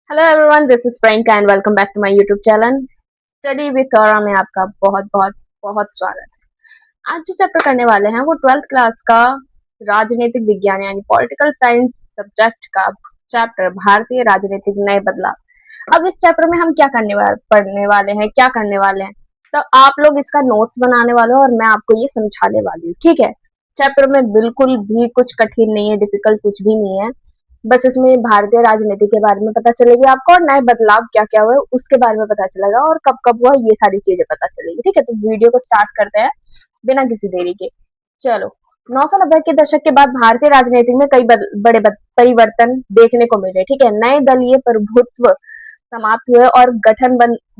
Hello everyone, this is Priyanka and welcome back to my YouTube channel study with Kaura में आपका बहुत बहुत बहुत स्वागत है। आज जो चैप्टर करने वाले हैं वो 12th क्लास का राजनीतिक विज्ञान यानी पॉलिटिकल साइंस सब्जेक्ट का चैप्टर भारतीय राजनीतिक नए बदलाव। अब इस चैप्टर में हम क्या पढ़ने वाले हैं, क्या करने वाले हैं, तो आप लोग इसका नोट्स बनाने वाले हो और मैं आपको ये समझाने वाली हूँ। ठीक है, चैप्टर में बिल्कुल भी कुछ कठिन नहीं है, डिफिकल्ट कुछ भी नहीं है। बस इसमें भारतीय राजनीति के बारे में पता चलेगी आपको और नए बदलाव क्या क्या हुए उसके बारे में पता चलेगा और कब कब हुआ ये सारी चीजें पता चलेगी। ठीक है, तो वीडियो को स्टार्ट करते हैं बिना किसी देरी के। चलो, 990 के दशक के बाद भारतीय राजनीति में कई परिवर्तन देखने को मिले। ठीक है, नए दलीय प्रभुत्व समाप्त हुए और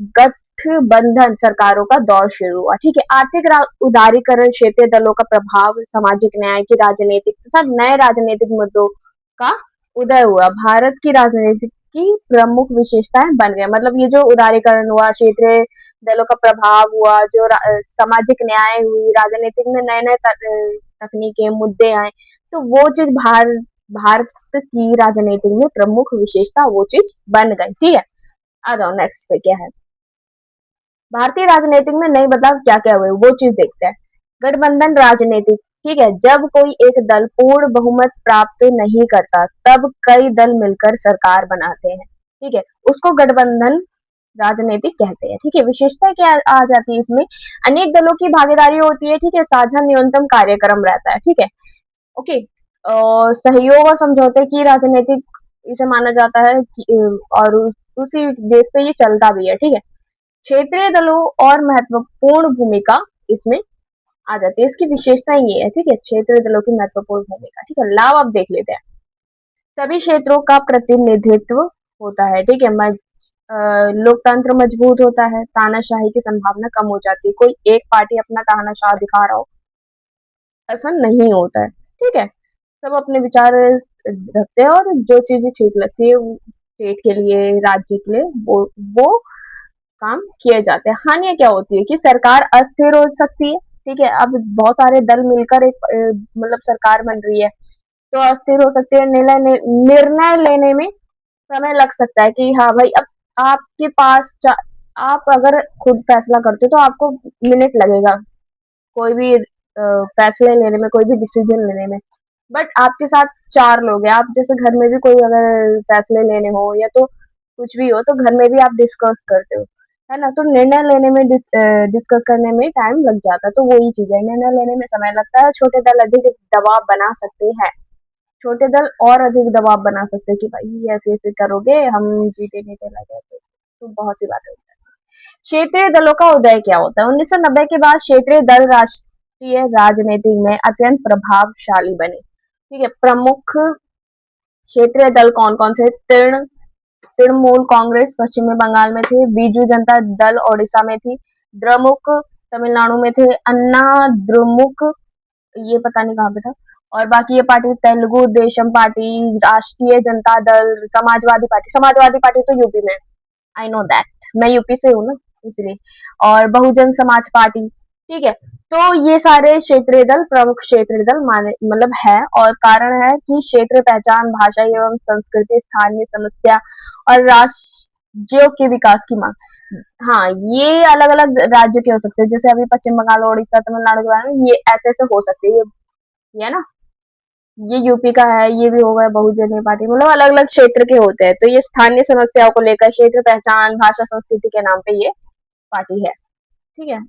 गठबंधन सरकारों का दौर शुरू हुआ। ठीक है, आर्थिक उदारीकरण, क्षेत्रीय दलों का प्रभाव, सामाजिक न्याय की राजनीतिक तथा नए राजनीतिक मुद्दों का उदय हुआ। भारत की राजनीति की प्रमुख विशेषताएं बन गए। मतलब ये जो उदारीकरण हुआ, क्षेत्रीय दलों का प्रभाव हुआ, जो सामाजिक न्याय हुई, राजनीतिक में नए नए तकनीकें मुद्दे आए, तो वो चीज भारत की राजनीति में प्रमुख विशेषता वो चीज बन गई। ठीक है, आ जाओ नेक्स्ट पे क्या है। भारतीय राजनीति में नए बदलाव क्या क्या हुए वो चीज देखते हैं। गठबंधन राजनीति। ठीक है, जब कोई एक दल पूर्ण बहुमत प्राप्त नहीं करता तब कई दल मिलकर सरकार बनाते हैं। ठीक है, उसको गठबंधन राजनीति कहते हैं। ठीक है, विशेषता क्या आ जाती है इसमें, अनेक दलों की भागीदारी होती है। ठीक है, साझा न्यूनतम कार्यक्रम रहता है। ठीक है, ओके। सहयोग और समझौते की राजनीतिक इसे माना जाता है और उसी बेस पे ये चलता भी है। ठीक है, क्षेत्रीय दलों और महत्वपूर्ण भूमिका इसमें आ जाती है। इसकी विशेषताएं ये है। ठीक है, क्षेत्रीय दलों की महत्वपूर्ण भूमिका। ठीक है, लाभ अब देख लेते हैं। सभी क्षेत्रों का प्रतिनिधित्व होता है। ठीक है, लोकतंत्र मजबूत होता है, तानाशाही की संभावना कम हो जाती है। कोई एक पार्टी अपना तानाशाह दिखा रहा हो ऐसा नहीं होता है। ठीक है, सब अपने विचार रखते हैं और जो चीजें ठीक लगती है स्टेट के लिए, राज्य के लिए, वो काम किए जाते हैं। हानियां क्या होती है कि सरकार अस्थिर हो सकती है। ठीक है, अब बहुत सारे दल मिलकर एक मतलब सरकार बन रही है तो अस्थिर हो सकती है। निर्णय लेने में समय लग सकता है कि हाँ भाई, अब आपके पास आप अगर खुद फैसला करते हो तो आपको मिनट लगेगा कोई भी फैसले लेने में, कोई भी डिसीजन लेने में। बट आपके साथ चार लोग हैं, आप जैसे घर में भी कोई अगर फैसले लेने हो या तो कुछ भी हो तो घर में भी आप डिस्कस करते हो, है ना। तो निर्णय लेने में डिस्कस करने में टाइम लग जाता है, तो वही चीज है, निर्णय लेने में समय लगता है। छोटे दल अधिक दबाव बना सकते हैं, छोटे दल और अधिक दबाव बना सकते हैं कि भाई ये ऐसे ऐसे करोगे हम जीते नहीं देना कैसे, तो बहुत सी बातें होती है। क्षेत्रीय दलों का उदय क्या होता है। 1990 के बाद क्षेत्रीय दल राष्ट्रीय राजनीति में अत्यंत प्रभावशाली बने। ठीक है, प्रमुख क्षेत्रीय दल कौन कौन से? तृणमूल कांग्रेस पश्चिम बंगाल में थे, बीजू जनता दल ओडिशा में थी, द्रमुक तमिलनाडु में थे, अन्ना द्रमुक ये पता नहीं कहाँ पे था, और बाकी ये पार्टी तेलुगु देशम पार्टी, राष्ट्रीय जनता दल, समाजवादी पार्टी तो यूपी में, आई नो दैट, मैं यूपी से हूँ ना इसलिए, और बहुजन समाज पार्टी। ठीक है, तो ये सारे क्षेत्रीय दल प्रमुख क्षेत्रीय दल माने मतलब है, और कारण है कि क्षेत्र पहचान, भाषा एवं संस्कृति, स्थानीय समस्या और राज्यों के विकास की मांग। हाँ, ये अलग अलग राज्य के हो सकते हैं, जैसे अभी पश्चिम बंगाल, उड़ीसा, तमिलनाडु के बारे में ये ऐसे ऐसे हो सकते हैं, ये है ना, ये यूपी का है, ये भी होगा बहुजन पार्टी, मतलब अलग अलग क्षेत्र के होते हैं। तो ये स्थानीय समस्याओं को लेकर क्षेत्र पहचान, भाषा, संस्कृति के नाम पे ये पार्टी है। ठीक है,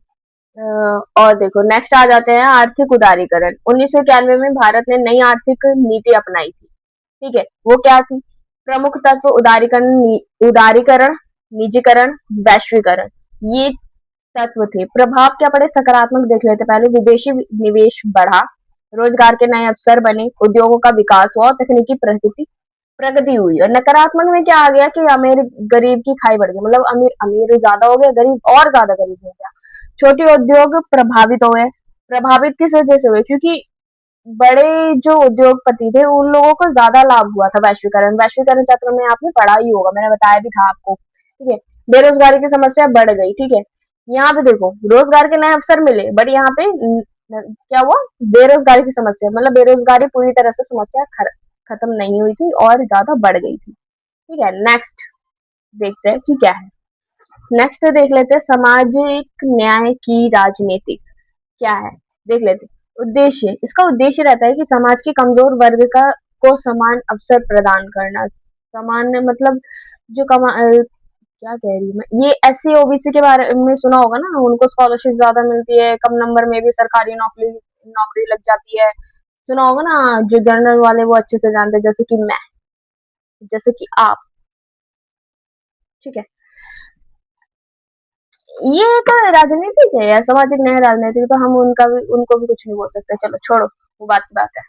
और देखो नेक्स्ट आ जाते हैं आर्थिक उदारीकरण। 1991 में भारत ने नई आर्थिक नीति अपनाई थी। ठीक है, वो क्या थी? प्रमुख तत्व उदारीकरण, निजीकरण, वैश्वीकरण, ये तत्व थे। प्रभाव क्या पड़े? सकारात्मक देख लेते पहले। विदेशी निवेश बढ़ा, रोजगार के नए अवसर बने, उद्योगों का विकास हुआ और तकनीकी प्रगति प्रगति हुई। और नकारात्मक में क्या आ गया कि अमीर गरीब की खाई बढ़ गई, मतलब अमीर अमीर ज्यादा हो गया, गरीब और ज्यादा गरीब हो गया। छोटे उद्योग प्रभावित हुए। प्रभावित किस वजह से हुए? क्योंकि बड़े जो उद्योगपति थे उन लोगों को ज्यादा लाभ हुआ था। वैश्वीकरण चक्र में आपने पढ़ा ही होगा, मैंने बताया भी था आपको। ठीक है, बेरोजगारी की समस्या बढ़ गई। ठीक है, यहाँ पे देखो रोजगार के नए अवसर मिले, बट यहाँ पे क्या हुआ? बेरोजगारी की समस्या, मतलब बेरोजगारी पूरी तरह से समस्या खत्म नहीं हुई थी और ज्यादा बढ़ गई थी। ठीक है, नेक्स्ट देखते हैं कि क्या है। नेक्स्ट देख लेते हैं सामाजिक न्याय की राजनीति क्या है। देख लेते हैं उद्देश्य। इसका उद्देश्य रहता है कि समाज के कमजोर वर्ग का को समान अवसर प्रदान करना। समान मतलब जो क्या कह रही हूँ मैं, ये एससी ओबीसी के बारे में सुना होगा ना, उनको स्कॉलरशिप ज्यादा मिलती है, कम नंबर में भी सरकारी नौकरी नौकरी लग जाती है। सुना होगा ना, जो जनरल वाले वो अच्छे से जानते हैं, जैसे कि मैं, जैसे कि आप। ठीक है, ये तो राजनीतिक है या सामाजिक न्याय राजनीतिक, तो हम उनको भी कुछ नहीं बोल सकते। चलो छोड़ो, वो बात की बात है।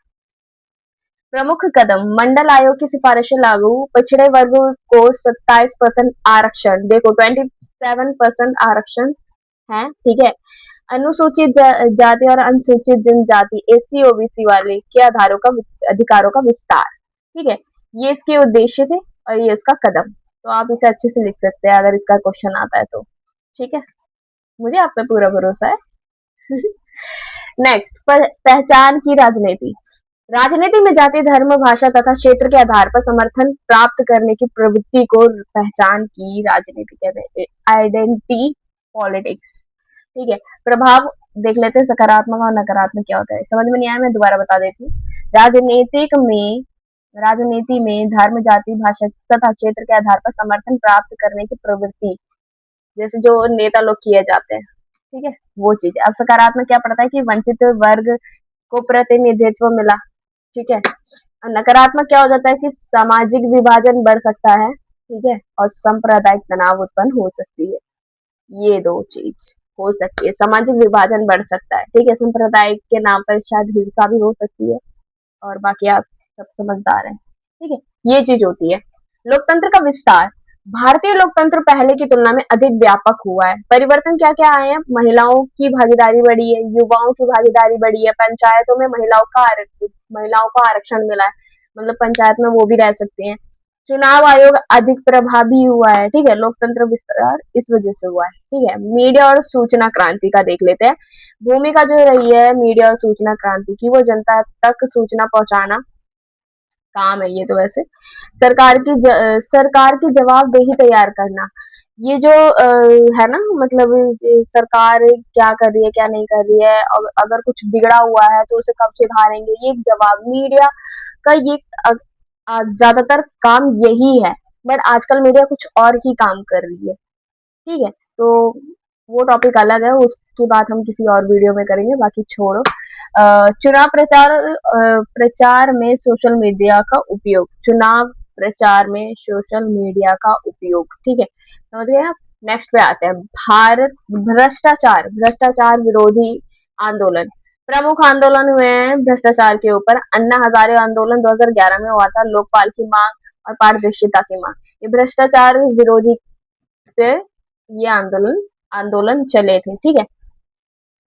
प्रमुख कदम मंडल आयोग की सिफारिशें लागू। पिछड़े वर्गों को 27% आरक्षण। देखो 27% आरक्षण है, ठीक है। अनुसूचित जाति और अनुसूचित जनजाति एससी ओबीसी वाले के अधिकारों का विस्तार। ठीक है, ये इसके उद्देश्य थे और ये इसका कदम। तो आप इसे अच्छे से लिख सकते हैं अगर इसका क्वेश्चन आता है तो। ठीक है, मुझे आप पे पूरा भरोसा है। नेक्स्ट, पहचान की राजनीति। राजनीति में जाति, धर्म, भाषा तथा क्षेत्र के आधार पर समर्थन प्राप्त करने की प्रवृत्ति को पहचान की राजनीति कहते हैं, आइडेंटिटी पॉलिटिक्स। ठीक है, प्रभाव देख लेते हैं सकारात्मक और नकारात्मक क्या होता है, समझ में नहीं आया मैं दोबारा बता देती हूँ। राजनीतिक में राजनीति में धर्म, जाति, भाषा तथा क्षेत्र के आधार पर समर्थन प्राप्त करने की प्रवृत्ति, जैसे जो नेता लोग किए जाते हैं, ठीक है, वो चीज। अब सकारात्मक क्या पड़ता है कि वंचित वर्ग को प्रतिनिधित्व मिला। ठीक है, और नकारात्मक क्या हो जाता है कि सामाजिक विभाजन बढ़ सकता है, ठीक है, और सांप्रदायिक तनाव उत्पन्न हो सकती है। ये दो चीज हो सकती है, सामाजिक विभाजन बढ़ सकता है, ठीक है, सांप्रदायिक के नाम पर शायद हिंसा भी हो सकती है, और बाकी आप सब समझदार हैं। ठीक है, ये चीज होती है। लोकतंत्र का विस्तार। भारतीय लोकतंत्र पहले की तुलना में अधिक व्यापक हुआ है। परिवर्तन क्या क्या आए हैं, महिलाओं की भागीदारी बढ़ी है, युवाओं की भागीदारी बढ़ी है, पंचायतों में महिलाओं को आरक्षण मिला है, मतलब पंचायत में वो भी रह सकती हैं। चुनाव आयोग अधिक प्रभावी हुआ है। ठीक है, लोकतंत्र विस्तार इस वजह से हुआ है। ठीक है, मीडिया और सूचना क्रांति का देख लेते हैं। भूमिका जो रही है मीडिया और सूचना क्रांति की, वो जनता तक सूचना पहुंचाना काम है ये तो। वैसे सरकार की जवाबदेही तैयार करना। ये जो है ना, मतलब सरकार क्या कर रही है क्या नहीं कर रही है, अगर कुछ बिगड़ा हुआ है तो उसे कब सुधारेंगे, ये जवाब मीडिया का ये ज्यादातर काम यही है। बट आजकल मीडिया कुछ और ही काम कर रही है। ठीक है, तो वो टॉपिक अलग है, उसकी बात हम किसी और वीडियो में करेंगे, बाकी छोड़ो। चुनाव प्रचार में सोशल मीडिया का उपयोग। चुनाव प्रचार में सोशल मीडिया का उपयोग, ठीक है, समझ गए आप। नेक्स्ट पे आते हैं, भारत भ्रष्टाचार भ्रष्टाचार विरोधी आंदोलन। प्रमुख आंदोलन हुए हैं भ्रष्टाचार के ऊपर। अन्ना हजारे आंदोलन 2011 में हुआ था, लोकपाल की मांग और पारदर्शिता की मांग। ये भ्रष्टाचार विरोधी पे ये आंदोलन आंदोलन चले थे। ठीक है,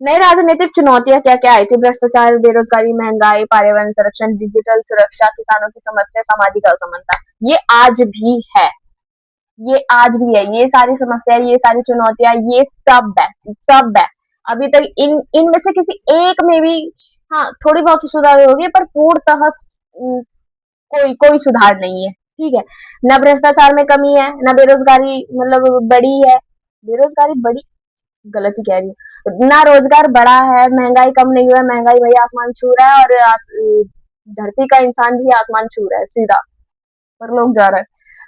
नई राजनीतिक चुनौतियां क्या क्या आई थी, भ्रष्टाचार, बेरोजगारी, महंगाई, पर्यावरण संरक्षण, डिजिटल सुरक्षा, किसानों की समस्या, सामाजिक असमानता। ये आज भी है, ये आज भी है, ये सारी समस्याएं, ये सारी चुनौतियां, ये सब है, सब है। अभी तक इनमें से किसी एक में भी हाँ थोड़ी बहुत सुधार होगी, पर पूर्णतः कोई सुधार नहीं है। ठीक है, न भ्रष्टाचार में कमी है, न बेरोजगारी मतलब बड़ी है, बेरोजगारी बड़ी, गलत ही कह रही हूँ, ना रोजगार बढ़ा है, महंगाई कम नहीं हुआ है, महंगाई भाई आसमान छू रहा है, और धरती का इंसान भी आसमान छू रहा है सीधा, पर लोग जा रहे हैं।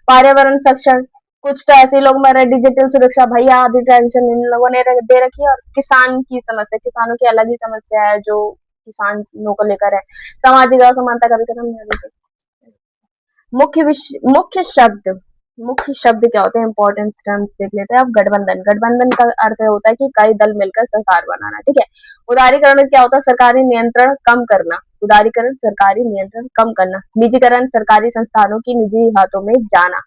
पर्यावरण संरक्षण, कुछ तो ऐसे लोग मर रहे। डिजिटल सुरक्षा, भैया आधी टेंशन इन लोगों ने दे रखी है। और किसान की समस्या, किसानों की अलग ही समस्या है जो किसानों को लेकर है। सामाजिक असमानता कभी खत्म नहीं होगी। मुख्य शब्द, मुख्य शब्द क्या होते हैं, इंपॉर्टेंट टर्म्स देख लेते हैं। अब गठबंधन, गठबंधन का अर्थ होता है कि कई दल मिलकर सरकार बनाना। ठीक है, उदारीकरण क्या होता है, सरकारी नियंत्रण कम करना। उदारीकरण सरकारी नियंत्रण कम करना। निजीकरण सरकारी संस्थानों की निजी हाथों में जाना।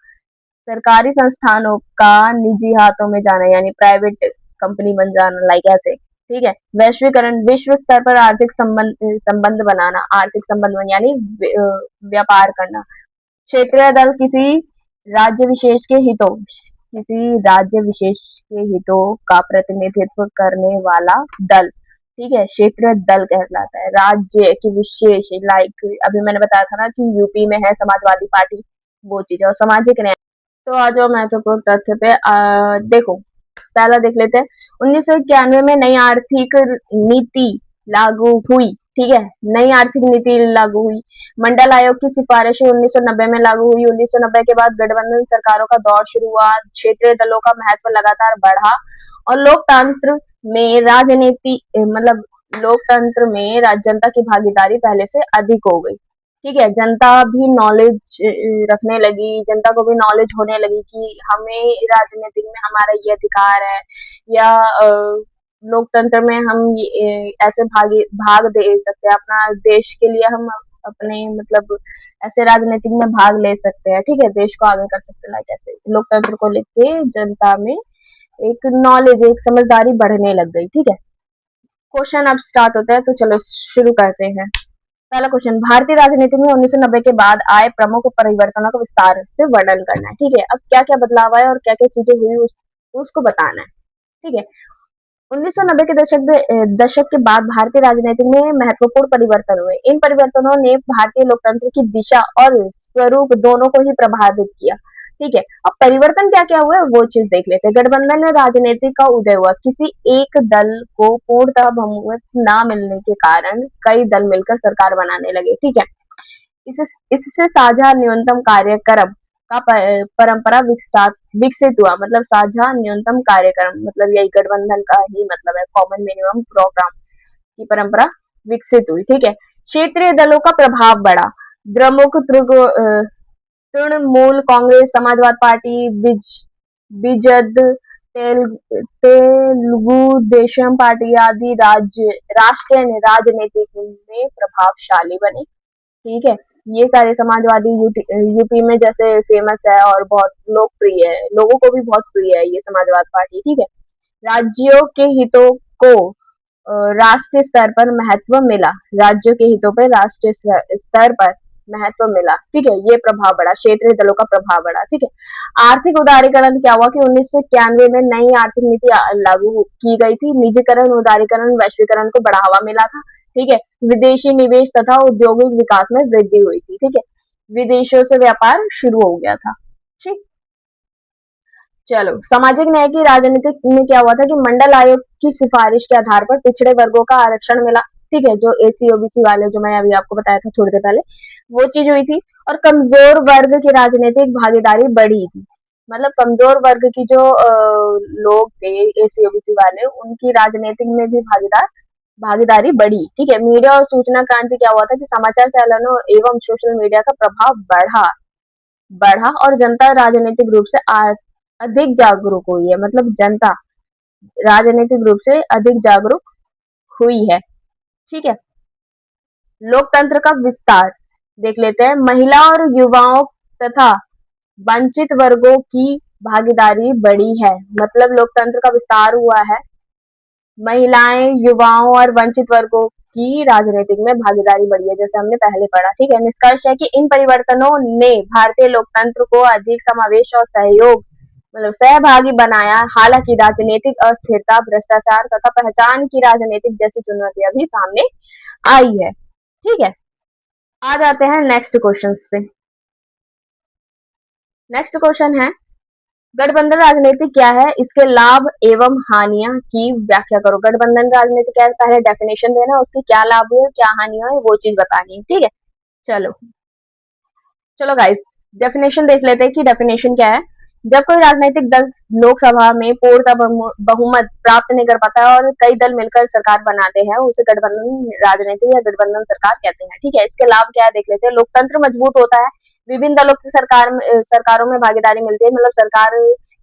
सरकारी संस्थानों का निजी हाथों में जाना यानी प्राइवेट कंपनी बन जाना, लाइक ऐसे। ठीक है, वैश्वीकरण, विश्व स्तर पर आर्थिक संबंध बनाना, आर्थिक संबंध यानी व्यापार करना। क्षेत्रीय दल, किसी राज्य विशेष के हितों का प्रतिनिधित्व करने वाला दल। ठीक है, क्षेत्रीय दल कहलाता है। राज्य की विशेष, लाइक अभी मैंने बताया था ना कि यूपी में है समाजवादी पार्टी, वो चीज। और सामाजिक न्याय, तो आ जाओ महत्वपूर्ण तथ्य पे। देखो, पहला देख लेते हैं। 1991 में नई आर्थिक नीति लागू हुई। ठीक है, नई आर्थिक नीति लागू हुई। मंडल आयोग की सिफारिशें 1990 में लागू हुई। 1990 के बाद गठबंधन सरकारों का दौर शुरू हुआ। क्षेत्रीय दलों का महत्व लगातार बढ़ा और लोकतंत्र में राजनीति मतलब लोकतंत्र में जनता की भागीदारी पहले से अधिक हो गई। ठीक है, जनता भी नॉलेज रखने लगी, जनता को भी नॉलेज होने लगी कि हमें राजनीतिक में हमारा ये अधिकार है, या लोकतंत्र में हम ऐसे भाग दे सकते हैं अपना देश के लिए, हम अपने मतलब ऐसे राजनीतिक में भाग ले सकते हैं। ठीक है, देश को आगे कर सकते हैं। लाइक ऐसे लोकतंत्र को लेके जनता में एक नॉलेज, एक समझदारी बढ़ने लग गई। ठीक है, क्वेश्चन अब स्टार्ट होता है, तो चलो शुरू करते हैं। पहला क्वेश्चन, भारतीय राजनीति में 1990 के बाद आए प्रमुख परिवर्तनों का विस्तार से वर्णन करना है। ठीक है, अब क्या क्या बदलाव आए और क्या क्या चीजें हुई उसको बताना है। ठीक है, 1990 के दशक के बाद भारतीय राजनीति में महत्वपूर्ण परिवर्तन हुए। इन परिवर्तनों ने भारतीय लोकतंत्र की दिशा और स्वरूप दोनों को ही प्रभावित किया। ठीक है, अब परिवर्तन क्या क्या हुआ वो चीज देख लेते हैं। गठबंधन में राजनीति का उदय हुआ। किसी एक दल को पूर्णतः बहुमत न मिलने के कारण कई दल मिलकर सरकार बनाने लगे। ठीक है, इससे साझा न्यूनतम कार्यक्रम का परंपरा विकसित हुआ। मतलब साझा न्यूनतम कार्यक्रम मतलब यही गठबंधन का ही मतलब है, कॉमन मिनिमम प्रोग्राम की परंपरा विकसित हुई। ठीक है, क्षेत्रीय दलों का प्रभाव बढ़ा। द्रमुक तृणमूल कांग्रेस, समाजवाद पार्टी, बीजद, तेलुगु देशम पार्टी आदि राष्ट्रीय राजनीति में प्रभावशाली बने। ठीक है, ये सारे समाजवादी यूपी में जैसे फेमस है और बहुत लोकप्रिय है, लोगों को भी बहुत प्रिय है ये समाजवाद पार्टी। ठीक है, राज्यों के हितों को राष्ट्रीय स्तर पर महत्व मिला। राज्यों के हितों पर राष्ट्रीय स्तर पर महत्व मिला। ठीक है, ये प्रभाव बढ़ा, क्षेत्रीय दलों का प्रभाव बढ़ा। ठीक है, आर्थिक उदारीकरण क्या हुआ कि 1991 में नई आर्थिक नीति लागू की गई थी। निजीकरण, उदारीकरण, वैश्वीकरण को बढ़ावा मिला था। ठीक है, विदेशी निवेश तथा औद्योगिक विकास में वृद्धि हुई थी। ठीक है, विदेशों से व्यापार शुरू हो गया था। ठीक, चलो सामाजिक न्याय की राजनीति में क्या हुआ था कि मंडल आयोग की सिफारिश के आधार पर पिछड़े वर्गों का आरक्षण मिला। ठीक है, जो एसी ओबीसी वाले, जो मैं अभी आपको बताया था थोड़ी देर पहले, वो चीज हुई थी। और कमजोर वर्ग की राजनीतिक भागीदारी बढ़ी थी। मतलब कमजोर वर्ग की जो लोग थे एसी ओबीसी वाले, उनकी राजनीतिक में भी भागीदारी बढ़ी। ठीक है, मीडिया और सूचना क्रांति क्या हुआ था कि समाचार चैनलों एवं सोशल मीडिया का प्रभाव बढ़ा बढ़ा और जनता राजनीतिक रूप से अधिक जागरूक हुई है। मतलब जनता राजनीतिक रूप से अधिक जागरूक हुई है। ठीक है, लोकतंत्र का विस्तार देख लेते हैं। महिला और युवाओं तथा वंचित वर्गों की भागीदारी बढ़ी है। मतलब लोकतंत्र का विस्तार हुआ है, महिलाएं, युवाओं और वंचित वर्गों की राजनीतिक में भागीदारी बढ़ी है, जैसे हमने पहले पढ़ा। ठीक है, निष्कर्ष है कि इन परिवर्तनों ने भारतीय लोकतंत्र को अधिक समावेश और सहयोग मतलब सहभागी बनाया। हालांकि राजनीतिक अस्थिरता, भ्रष्टाचार तथा पहचान की राजनीतिक जैसी चुनौतियां भी सामने आई है। ठीक है, आ जाते हैं नेक्स्ट क्वेश्चन पे। नेक्स्ट क्वेश्चन है, गठबंधन राजनीति क्या है, इसके लाभ एवं हानियां की व्याख्या करो। गठबंधन राजनीति क्या है, पहले डेफिनेशन देना, उसके क्या लाभ है क्या हानियां है वो चीज बतानी है। ठीक है, चलो चलो गाइस, डेफिनेशन देख लेते हैं कि डेफिनेशन क्या है। जब कोई राजनीतिक दल लोकसभा में पूर्ण बहुमत प्राप्त नहीं कर पाता है और कई दल मिलकर सरकार बनाते हैं, उसे गठबंधन राजनीति या गठबंधन सरकार कहते हैं। ठीक है, इसके लाभ क्या है देख लेते हैं। लोकतंत्र मजबूत होता है, विभिन्न दलों की सरकारों में भागीदारी मिलती है। मतलब सरकार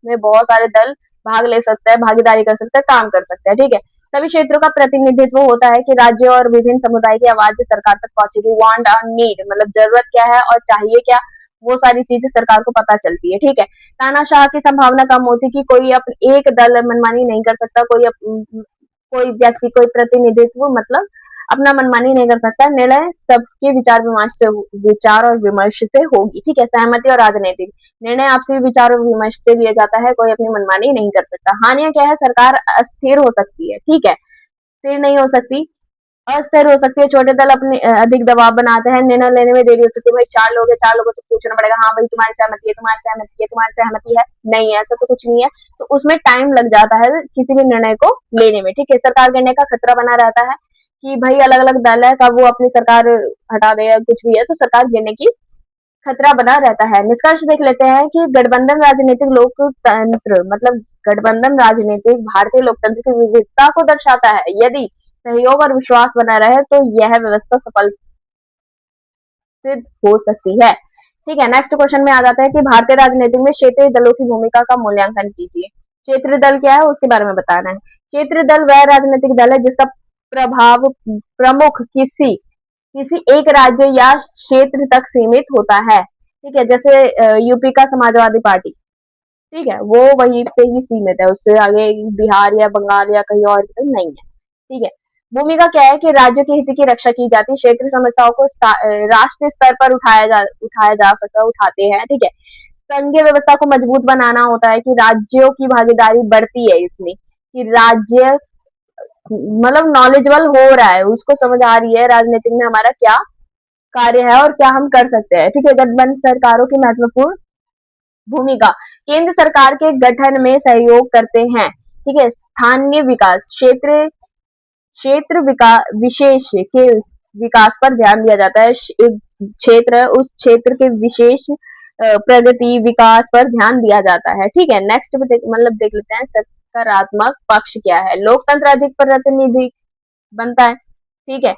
में बहुत सारे दल भाग ले सकते हैं, भागीदारी कर सकते हैं, काम कर सकते हैं। ठीक है, सभी क्षेत्रों का प्रतिनिधित्व होता है कि राज्य और विभिन्न समुदाय की आवाज सरकार तक पहुंचेगी। वांट और नीड मतलब जरूरत क्या है और चाहिए क्या, वो सारी चीजें सरकार को पता चलती है। ठीक है, तानाशाह की संभावना कम होती कि कोई एक दल मनमानी नहीं कर सकता, कोई व्यक्ति, कोई प्रतिनिधित्व मतलब अपना मनमानी नहीं कर सकता। निर्णय सबके विचार और विमर्श से होगी। ठीक है, सहमति और राजनीतिक निर्णय आपसी विचार और विमर्श से लिया जाता है, कोई अपनी मनमानी नहीं कर सकता। हानियां क्या है, सरकार अस्थिर हो सकती है। ठीक है, स्थिर नहीं हो सकती, अस्थिर हो सकती है, छोटे दल अपने अधिक दबाव बनाते हैं, निर्णय लेने में देरी हो सकती है। भाई 4 लोग हैं, 4 लोगों से पूछना पड़ेगा, हाँ भाई तुम्हारी सहमति है, तुम्हारी सहमति है, तुम्हारी सहमति है, नहीं है, ऐसा तो कुछ नहीं है। तो उसमें टाइम लग जाता है किसी भी निर्णय को लेने में, ठीक है। सरकार गिरने का खतरा बना रहता है कि भाई अलग-अलग दल है, कब वो अपनी सरकार हटा दे या कुछ भी है, तो सरकार गिरने की खतरा बना रहता है। निष्कर्ष देख लेते हैं कि गठबंधन राजनीतिक लोकतंत्र मतलब गठबंधन राजनीतिक भारतीय लोकतंत्र की विविधता को दर्शाता है। यदि सहयोग और विश्वास बना रहे तो यह व्यवस्था सफल सिद्ध हो सकती है। ठीक है, नेक्स्ट क्वेश्चन में आ जाता है कि भारतीय राजनीति में क्षेत्रीय दलों की भूमिका का मूल्यांकन कीजिए। क्षेत्रीय दल क्या है उसके बारे में बताना है। क्षेत्रीय दल वह राजनीतिक दल है जिसका प्रभाव प्रमुख किसी किसी एक राज्य या क्षेत्र तक सीमित होता है। ठीक है, जैसे यूपी का समाजवादी पार्टी, ठीक है, वो वहीं पे ही सीमित है, उससे आगे बिहार या बंगाल या कहीं और नहीं है। ठीक है, भूमिका क्या है कि राज्यों के हित की रक्षा की जाती है, क्षेत्रीय समस्याओं को राष्ट्रीय स्तर पर उठाया जा सकता है, उठाते हैं। ठीक है, संघीय व्यवस्था को मजबूत बनाना होता है कि राज्यों की भागीदारी बढ़ती है इसमें, कि राज्य मतलब नॉलेजेबल हो रहा है, उसको समझ आ रही है राजनीतिक में हमारा क्या कार्य है और क्या हम कर सकते हैं। ठीक है, गठबंधन सरकारों की महत्वपूर्ण भूमिका, केंद्र सरकार के गठन में सहयोग करते हैं। ठीक है, स्थानीय विकास, क्षेत्र विकास विशेष के विकास पर ध्यान दिया जाता है। एक क्षेत्र है, उस क्षेत्र के विशेष प्रगति विकास पर ध्यान दिया जाता है। ठीक है, नेक्स्ट मतलब देख लेते हैं सकारात्मक पक्ष क्या है। लोकतंत्र अधिक प्रतिनिधि बनता है। ठीक है,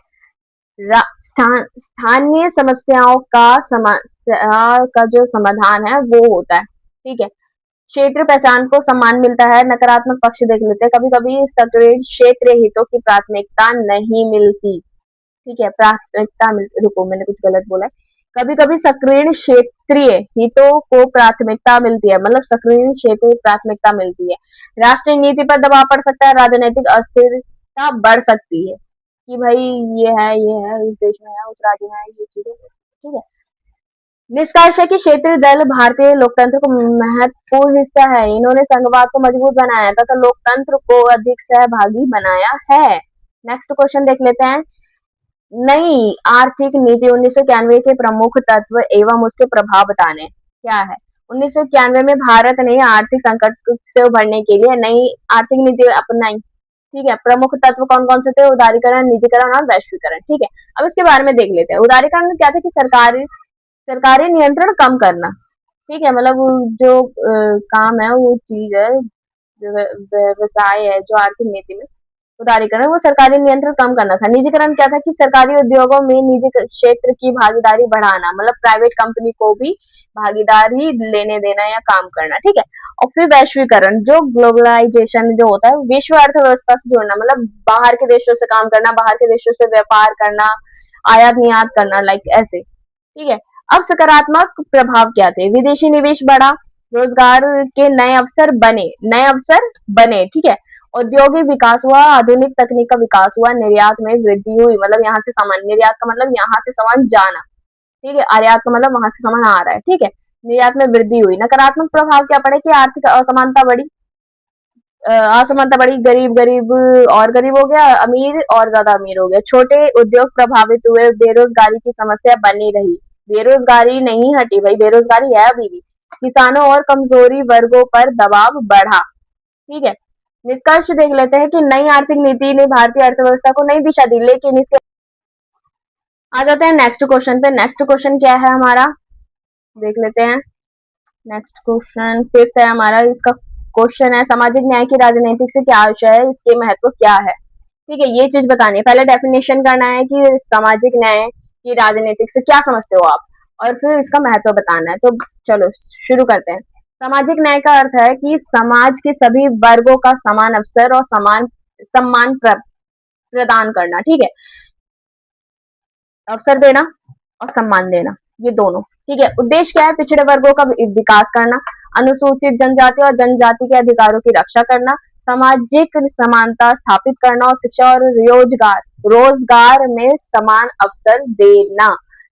स्थानीय समस्याओं का समस्या का जो समाधान है वो होता है। ठीक है, क्षेत्र पहचान को सम्मान मिलता है। नकारात्मक पक्ष देख लेते हैं, कभी कभी सक्रिय क्षेत्र हितों की प्राथमिकता नहीं मिलती। ठीक है, प्राथमिकता रुको मैंने कुछ गलत बोला है। कभी कभी सक्रिय क्षेत्रीय हितों को प्राथमिकता मिलती है, मतलब सक्रिय क्षेत्रीय प्राथमिकता मिलती है। राष्ट्रीय नीति पर दबाव पड़ सकता है, राजनीतिक अस्थिरता बढ़ सकती है कि भाई ये है इस देश में है, उस राज्य में है, ये चीजें। ठीक है, निष्कर्ष है कि क्षेत्रीय दल भारतीय लोकतंत्र को महत्वपूर्ण हिस्सा है। इन्होंने संघवाद को मजबूत बनाया तथा लोकतंत्र को अधिक सहभागी बनाया है। नेक्स्ट क्वेश्चन देख लेते हैं। नई आर्थिक नीति 1991 के प्रमुख तत्व एवं उसके प्रभाव बताने क्या है। 1991 में भारत ने आर्थिक संकट से उभरने के लिए नई आर्थिक नीति अपनाई। ठीक है, प्रमुख तत्व कौन कौन से थे? उदारीकरण, निजीकरण और वैश्वीकरण। ठीक है, अब इसके बारे में देख लेते हैं। उदारीकरण में क्या था कि सरकारी नियंत्रण कम करना। ठीक है, मतलब जो काम है वो चीज है, जो व्यवसाय है, जो आर्थिक नीति में उदारीकरण वो सरकारी नियंत्रण कम करना था। निजीकरण क्या था कि सरकारी उद्योगों में निजी क्षेत्र की भागीदारी बढ़ाना, मतलब प्राइवेट कंपनी को भी भागीदारी लेने देना या काम करना। ठीक है, और फिर वैश्वीकरण, जो ग्लोबलाइजेशन जो होता है, विश्व अर्थव्यवस्था से जुड़ना, मतलब बाहर के देशों से काम करना, बाहर के देशों से व्यापार करना, आयात निर्यात करना, लाइक ऐसे। ठीक है, अब सकारात्मक प्रभाव क्या थे? विदेशी निवेश बढ़ा, रोजगार के नए अवसर बने। ठीक है, औद्योगिक विकास हुआ, आधुनिक तकनीक का विकास हुआ, निर्यात में वृद्धि हुई, मतलब यहाँ से सामान, निर्यात का मतलब यहाँ से सामान जाना। ठीक है, आयात का मतलब वहां से सामान आ रहा है। ठीक है, निर्यात में वृद्धि हुई। नकारात्मक प्रभाव क्या पड़े कि आर्थिक असमानता बढ़ी, असमानता बढ़ी, गरीब गरीब और गरीब हो गया, अमीर और ज्यादा अमीर हो गया, छोटे उद्योग प्रभावित हुए, बेरोजगारी की समस्या बनी रही। बेरोजगारी नहीं हटी भाई, बेरोजगारी है अभी भी। किसानों और कमजोरी वर्गों पर दबाव बढ़ा। ठीक है, निष्कर्ष देख लेते हैं कि नई आर्थिक नीति ने भारतीय अर्थव्यवस्था को नई दिशा दी, लेकिन इसके आ जाते हैं नेक्स्ट क्वेश्चन पे। नेक्स्ट क्वेश्चन क्या है हमारा, देख लेते हैं। नेक्स्ट क्वेश्चन फिफ्थ है हमारा, इसका क्वेश्चन है सामाजिक न्याय की राजनीतिक से क्या आशय है, इसके महत्व क्या है। ठीक है, ये चीज बतानी है। पहले डेफिनेशन करना है कि सामाजिक न्याय की राजनीतिक से क्या समझते हो आप, और फिर इसका महत्व बताना है। तो चलो शुरू करते हैं। सामाजिक न्याय का अर्थ है कि समाज के सभी वर्गों का समान अवसर और समान सम्मान प्रदान करना। ठीक है, अवसर देना और सम्मान देना, ये दोनों। ठीक है, उद्देश्य क्या है? पिछड़े वर्गों का विकास करना, अनुसूचित जनजाति और जनजाति के अधिकारों की रक्षा करना, सामाजिक समानता स्थापित करना और शिक्षा और रोजगार में समान अवसर देना।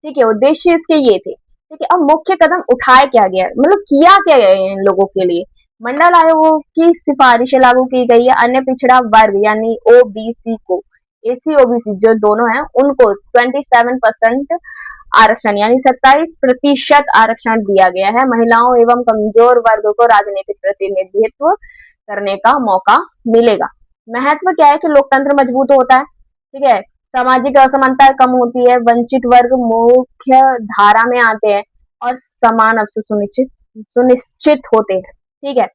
ठीक है, उद्देश्य इसके ये थे। ठीक है, अब मुख्य कदम उठाए क्या गया, मतलब किया क्या गया इन लोगों के लिए। मंडल आयोगों की सिफारिशें लागू की गई है। अन्य पिछड़ा वर्ग यानी ओबीसी को एसी ओबीसी जो दोनों हैं उनको 27% आरक्षण यानी 27% आरक्षण दिया गया है। महिलाओं एवं कमजोर वर्ग को राजनीतिक प्रतिनिधित्व करने का मौका मिलेगा। महत्व क्या है कि लोकतंत्र मजबूत होता है, ठीक है, सामाजिक असमानता कम होती है, वंचित वर्ग मुख्य धारा में आते हैं और समान अवसर सुनिश्चित सुनिश्चित होते हैं, ठीक है।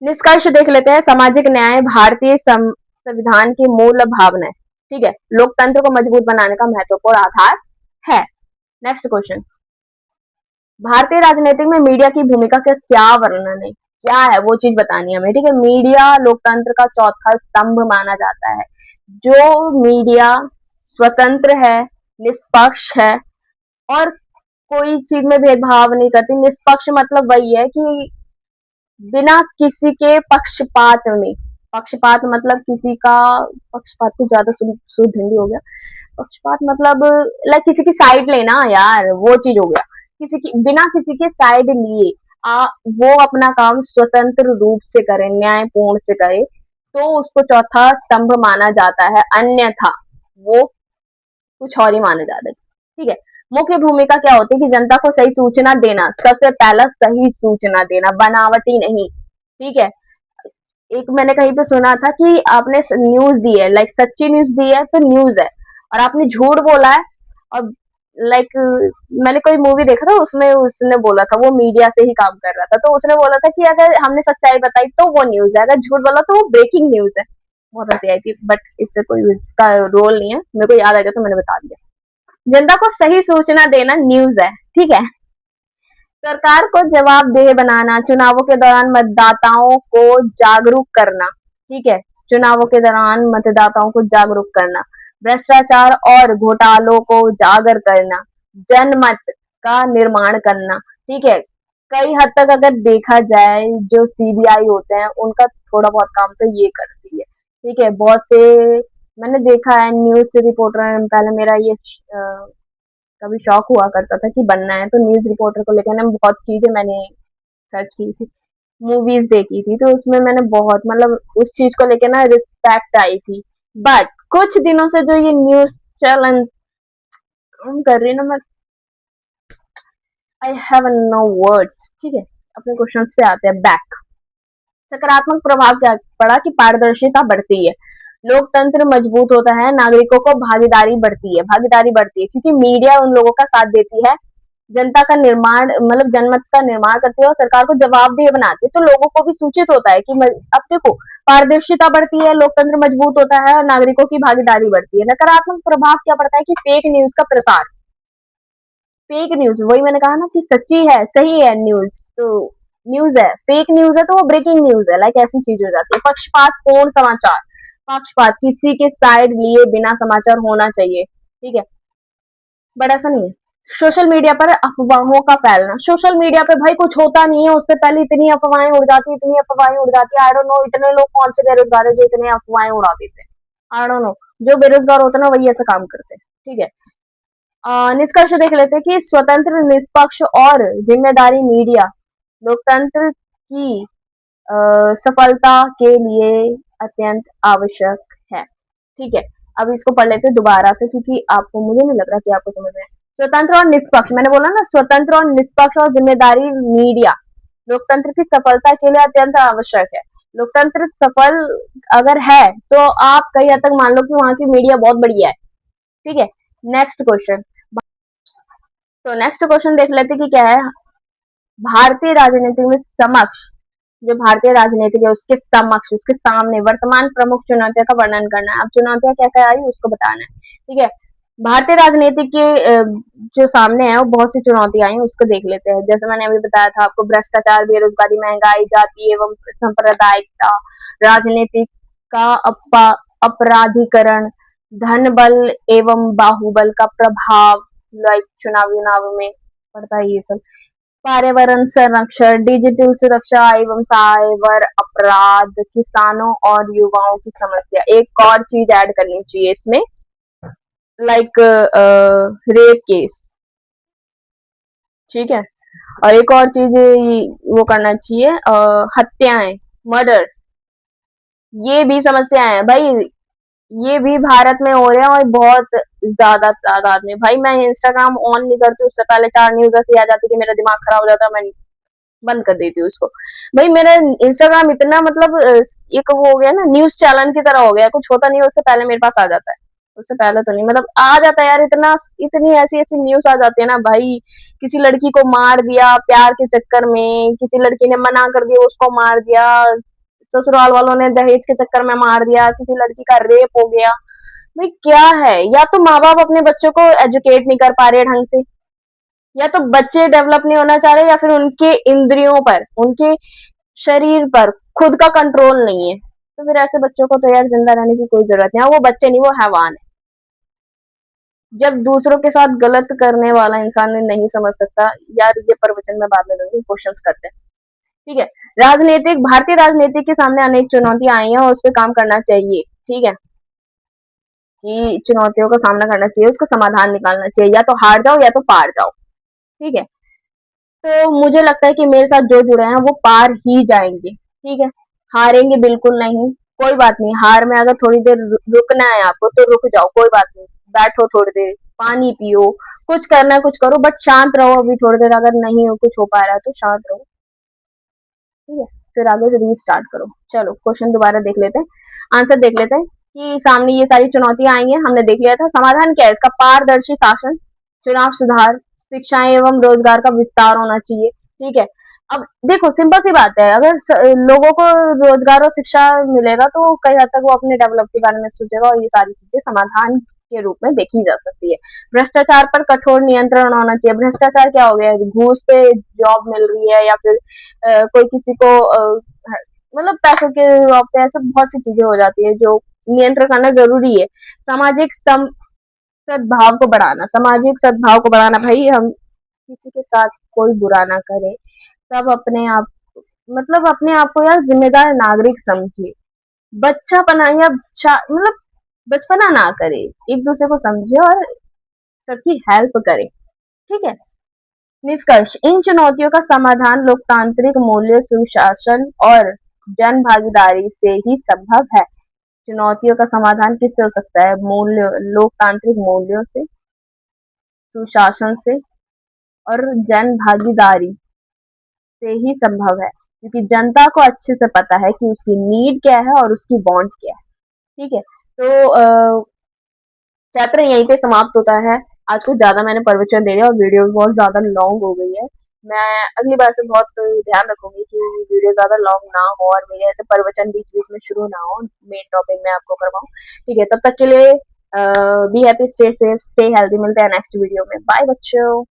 निष्कर्ष देख लेते हैं। सामाजिक न्याय भारतीय संविधान की मूल भावना है, ठीक है, लोकतंत्र को मजबूत बनाने का महत्वपूर्ण आधार है। नेक्स्ट क्वेश्चन, भारतीय राजनीतिक में मीडिया की भूमिका का क्या वर्णन है, क्या है वो चीज बतानी है हमें, ठीक है। मीडिया लोकतंत्र का चौथा स्तंभ माना जाता है। जो मीडिया स्वतंत्र है, निष्पक्ष है और कोई चीज में भेदभाव नहीं करती। निष्पक्ष मतलब वही है कि बिना किसी के पक्षपात में, पक्षपात मतलब किसी का, पक्षपात को ज्यादा शुद्ध हिंदी हो गया, पक्षपात मतलब लाइक किसी की साइड लेना यार, वो चीज हो गया। किसी की बिना किसी के साइड लिए वो अपना काम स्वतंत्र रूप से करे, न्यायपूर्ण से करे, तो उसको चौथा स्तंभ माना जाता है, अन्यथा वो कुछ और ही माना जाता है, ठीक है। मुख्य भूमिका क्या होती है कि जनता को सही सूचना देना, सबसे पहला सही सूचना देना, बनावटी नहीं, ठीक है। एक मैंने कहीं पे सुना था कि आपने न्यूज दी है, लाइक सच्ची न्यूज दी है तो न्यूज है, और आपने झूठ बोला है और लाइक मैंने कोई मूवी देखा था, उसमें उसने बोला था, वो मीडिया से ही काम कर रहा था, तो उसने बोला था कि अगर हमने सच्चाई बताई तो वो न्यूज है, अगर झूठ बोला तो वो ब्रेकिंग न्यूज है। बहुत हंसी आई थी, बट इससे कोई इसका रोल नहीं है, मेरे को याद आ गया तो मैंने बता दिया। जनता को सही सूचना देना न्यूज है, ठीक है। सरकार को जवाबदेह बनाना, चुनावों के दौरान मतदाताओं को जागरूक करना, ठीक है, चुनावों के दौरान मतदाताओं को जागरूक करना, भ्रष्टाचार और घोटालों को उजागर करना, जनमत का निर्माण करना, ठीक है। कई हद तक अगर देखा जाए, जो सीबीआई होते हैं उनका थोड़ा बहुत काम तो ये करती है, ठीक है। बहुत से मैंने देखा है न्यूज से रिपोर्टर, पहले मेरा ये कभी शौक हुआ करता था कि बनना है, तो न्यूज रिपोर्टर को लेकर ना बहुत चीजें मैंने सर्च की थी, मूवीज देखी थी, तो उसमें मैंने बहुत मतलब उस चीज को लेकर ना रिस्पेक्ट आई थी। बट कुछ दिनों से जो ये न्यूज चलन कर रही है ना, मैं आई हैव नो वर्ड्स, ठीक है। अपने क्वेश्चन पे आते हैं बैक। सकारात्मक प्रभाव क्या पड़ा कि पारदर्शिता बढ़ती है, लोकतंत्र मजबूत होता है, नागरिकों को भागीदारी बढ़ती है क्योंकि मीडिया उन लोगों का साथ देती है, जनता का निर्माण मतलब जनमत का निर्माण करती है और सरकार को जवाबदेह बनाती है, तो लोगों को भी सूचित होता है कि अब देखो, पारदर्शिता बढ़ती है, लोकतंत्र मजबूत होता है और नागरिकों की भागीदारी बढ़ती है। नकारात्मक प्रभाव क्या पड़ता है कि फेक न्यूज का प्रसार, फेक न्यूज, वही मैंने कहा ना कि सच्ची है, सही है न्यूज, तो न्यूज है, फेक न्यूज है तो वो ब्रेकिंग न्यूज है, लाइक ऐसी चीज हो जाती है। पक्षपात पूर्ण समाचार, पक्षपात किसी के साइड लिए बिना समाचार होना चाहिए, ठीक है, बट ऐसा नहीं है। सोशल मीडिया पर अफवाहों का फैलना, सोशल मीडिया पे भाई कुछ होता नहीं है, उससे पहले इतनी अफवाहें उड़ जाती है, इतनी अफवाहें उड़ जाती है, आई डोंट नो इतने लोग कौन से बेरोजगार है जो इतने अफवाहें उड़ा देते हैं, आई डोंट नो। जो बेरोजगार होते हैं ना वही ऐसा काम करते हैं, ठीक है। निष्कर्ष देख लेते हैं कि स्वतंत्र, निष्पक्ष और जिम्मेदारी मीडिया लोकतंत्र की सफलता के लिए अत्यंत आवश्यक है, ठीक है। अब इसको पढ़ लेते हैं दोबारा से क्योंकि आपको, मुझे नहीं लग रहा कि आपको समझ में आए। स्वतंत्र और निष्पक्ष, मैंने बोला ना, स्वतंत्र और निष्पक्ष और जिम्मेदारी मीडिया लोकतंत्र की सफलता के लिए अत्यंत आवश्यक है। लोकतंत्र सफल अगर है तो आप कई हद तक मान लो कि वहां की मीडिया बहुत बढ़िया है, ठीक है। नेक्स्ट क्वेश्चन, तो नेक्स्ट क्वेश्चन देख लेते कि क्या है। भारतीय राजनीति में समक्ष, जो भारतीय राजनीति है उसके समक्ष, उसके सामने वर्तमान प्रमुख चुनौतियों का वर्णन करना है। अब चुनौतियां क्या क्या आई उसको बताना है, ठीक है। भारतीय राजनीति के जो सामने है वो बहुत सी चुनौतियां आई, उसको देख लेते हैं। जैसे मैंने अभी बताया था आपको, भ्रष्टाचार, बेरोजगारी, महंगाई, जाति एवं सांप्रदायिकता, राजनीतिक का अपराधीकरण, धन बल एवं बाहुबल का प्रभाव, लाइक चुनाव में पड़ता है ये सब, पर्यावरण संरक्षण, डिजिटल सुरक्षा एवं साइबर अपराध, किसानों और युवाओं की समस्या। एक और चीज ऐड करनी चाहिए इसमें, लाइक रेप केस, ठीक है। और एक और चीज वो करना चाहिए, हत्याएं, मर्डर, ये भी समस्या है भाई। ये भी भारत में हो रहे हैं और बहुत ज्यादा तादाद में। भाई मैं इंस्टाग्राम ऑन नहीं करती, उससे पहले 4 न्यूज ऐसी आ जाती कि मेरा दिमाग खराब हो जाता, मैं बंद कर देती हूँ उसको। भाई मेरा इंस्टाग्राम इतना मतलब एक वो हो गया ना, न्यूज चैनल की तरह हो गया, कुछ होता नहीं है उससे पहले मेरे पास आ जाता है। उससे पहले तो नहीं, मतलब आ जाता है यार, इतना इतनी ऐसी ऐसी न्यूज आ जाती है ना भाई। किसी लड़की को मार दिया प्यार के चक्कर में, किसी लड़की ने मना कर दिया उसको मार दिया, ससुराल वालों ने दहेज के चक्कर में मार दिया, किसी लड़की का रेप हो गया। भाई क्या है, या तो माँ बाप अपने बच्चों को एजुकेट नहीं कर पा रहे ढंग से, या तो बच्चे डेवलप नहीं होना चाह रहे, या फिर उनके इंद्रियों पर, उनके शरीर पर खुद का कंट्रोल नहीं है। तो फिर ऐसे बच्चों को तो यार जिंदा रहने की कोई जरूरत नहीं है, वो बच्चे नहीं वो हैवान है। जब दूसरों के साथ गलत करने वाला इंसान नहीं समझ सकता, यार ये प्रवचन में बाद में दूंगी, क्वेश्चंस करते हैं। ठीक है। राजनीतिक, भारतीय राजनीति के सामने अनेक चुनौतियां आई हैं और उस पर काम करना चाहिए। ठीक है, कि चुनौतियों का सामना करना चाहिए, उसका समाधान निकालना चाहिए, या तो हार जाओ या तो पार जाओ। ठीक है। तो मुझे लगता है कि मेरे साथ जो जुड़े हैं वो पार ही जाएंगे। ठीक है। हारेंगे बिल्कुल नहीं। कोई बात नहीं, हार में अगर थोड़ी देर रुकना है आपको तो रुक जाओ, कोई बात नहीं। बैठो थोड़ी देर, पानी पियो, कुछ करना है कुछ करो, बट शांत रहो अभी थोड़ी देर। अगर नहीं हो कुछ हो पा रहा है तो शांत रहो। ठीक है। फिर आगे से रीस्टार्ट करो। चलो क्वेश्चन दोबारा देख लेते हैं, आंसर देख लेते हैं कि सामने ये सारी चुनौतियां आई हैं, हमने देख लिया था। समाधान क्या है इसका? पारदर्शी शासन, चुनाव सुधार, शिक्षा एवं रोजगार का विस्तार होना चाहिए। ठीक है। अब देखो सिंपल सी बात है, अगर लोगों को रोजगार और शिक्षा मिलेगा तो कई हद तक वो अपने डेवलप के बारे में सोचेगा, और ये सारी चीजें समाधान के रूप में देखी जा सकती है। भ्रष्टाचार पर कठोर नियंत्रण होना चाहिए। भ्रष्टाचार क्या हो गया? घूस पे जॉब मिल रही है, या फिर कोई किसी को मतलब पैसों के रौब पे, ऐसे बहुत सी चीजें हो जाती है जो नियंत्रण करना जरूरी है। सामाजिक सद्भाव को बढ़ाना, सामाजिक सद्भाव को बढ़ाना, भाई हम किसी के साथ कोई बुरा ना करे, सब अपने आप, मतलब अपने आप को यार जिम्मेदार नागरिक समझे। बच्चा बना या मतलब बचपना ना करे, एक दूसरे को समझे और सबकी हेल्प करे। ठीक है। निष्कर्ष, इन चुनौतियों का समाधान लोकतांत्रिक मूल्य, सुशासन और जन भागीदारी से ही संभव है। चुनौतियों का समाधान किससे हो सकता है? मूल्य, लोकतांत्रिक मूल्यों से, सुशासन से और जन भागीदारी से ही संभव है, क्योंकि जनता को अच्छे से पता है कि उसकी नीड क्या है और उसकी वांट क्या है। ठीक है। तो चैप्टर यहीं पे समाप्त होता है। आज कुछ ज्यादा मैंने प्रवचन दे दिया और वीडियो भी बहुत ज्यादा लॉन्ग हो गई है। मैं अगली बार से बहुत ध्यान रखूंगी कि वीडियो ज्यादा लॉन्ग ना हो और मेरे ऐसे प्रवचन बीच बीच में शुरू ना हो, मेन टॉपिक में आपको करवाऊँ। ठीक है, तब तक के लिए be happy, stay safe, stay healthy. मिलते हैं नेक्स्ट वीडियो में। बाय बच्चों।